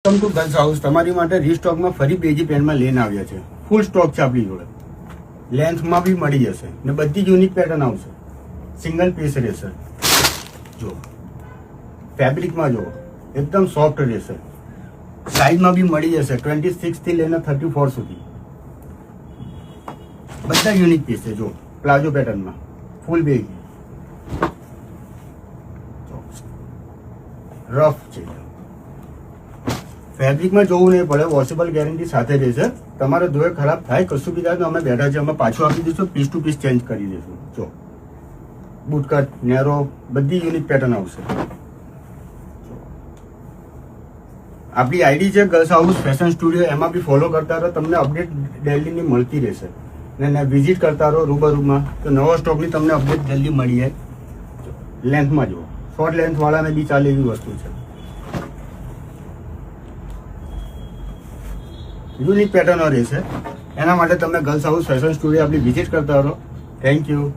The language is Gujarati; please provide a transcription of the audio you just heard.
Welcome to girls house. તમારી માટે રીસ્ટોકમાં ફરી બેજી પેન્ટમાં લઈને આવ્યા છે. ફૂલ સ્ટોક છે આપણી જોડે. લેન્થમાં બી મળી જશે ને બધી યુનિક પેટર્ન આવશે. સિંગલ પીસ રહેશે. જો ફેબ્રિકમાં જો એકદમ સોફ્ટ રહેશે. સાઇઝમાં બી મળી જશે 26 થી લઈને 34 સુધી. બધા યુનિક પીસ છે. જો પ્લાઝો પેટર્નમાં ફૂલ બેગી રફ છે. ફેબ્રિકમાં જોવું નહીં પડે, વોશેબલ ગેરંટી સાથે રહેશે. તમારે ધોએ ખરાબ થાય કશું બી થાય તો અમે બેઠા છે, અમે પાછું આપી દઈશું, પીસ ટુ પીસ ચેન્જ કરી દઈશું. જો બુટકટ, નેરો બધી યુનિક પેટર્ન આવશે. આપણી આઈડી છે ગર્લ્સ હાઉસ ફેશન સ્ટુડિયો, એમાં બી ફોલો કરતા રહો, તમને અપડેટ ડેલીની મળતી રહેશે. ને વિઝિટ કરતા રહો રૂબરૂમાં, તો નવો સ્ટોકની તમને અપડેટ જલ્દી મળી જાય. લેન્થમાં જુઓ, શોર્ટ લેન્થ વાળાને બી ચાલે એવી વસ્તુ છે. યુનિક પેટર્નો રહેશે. એના માટે તમે ગર્લ્સ હાઉસ ફેશન સ્ટુડિયો આપણી વિઝિટ કરતા રહો. Thank you.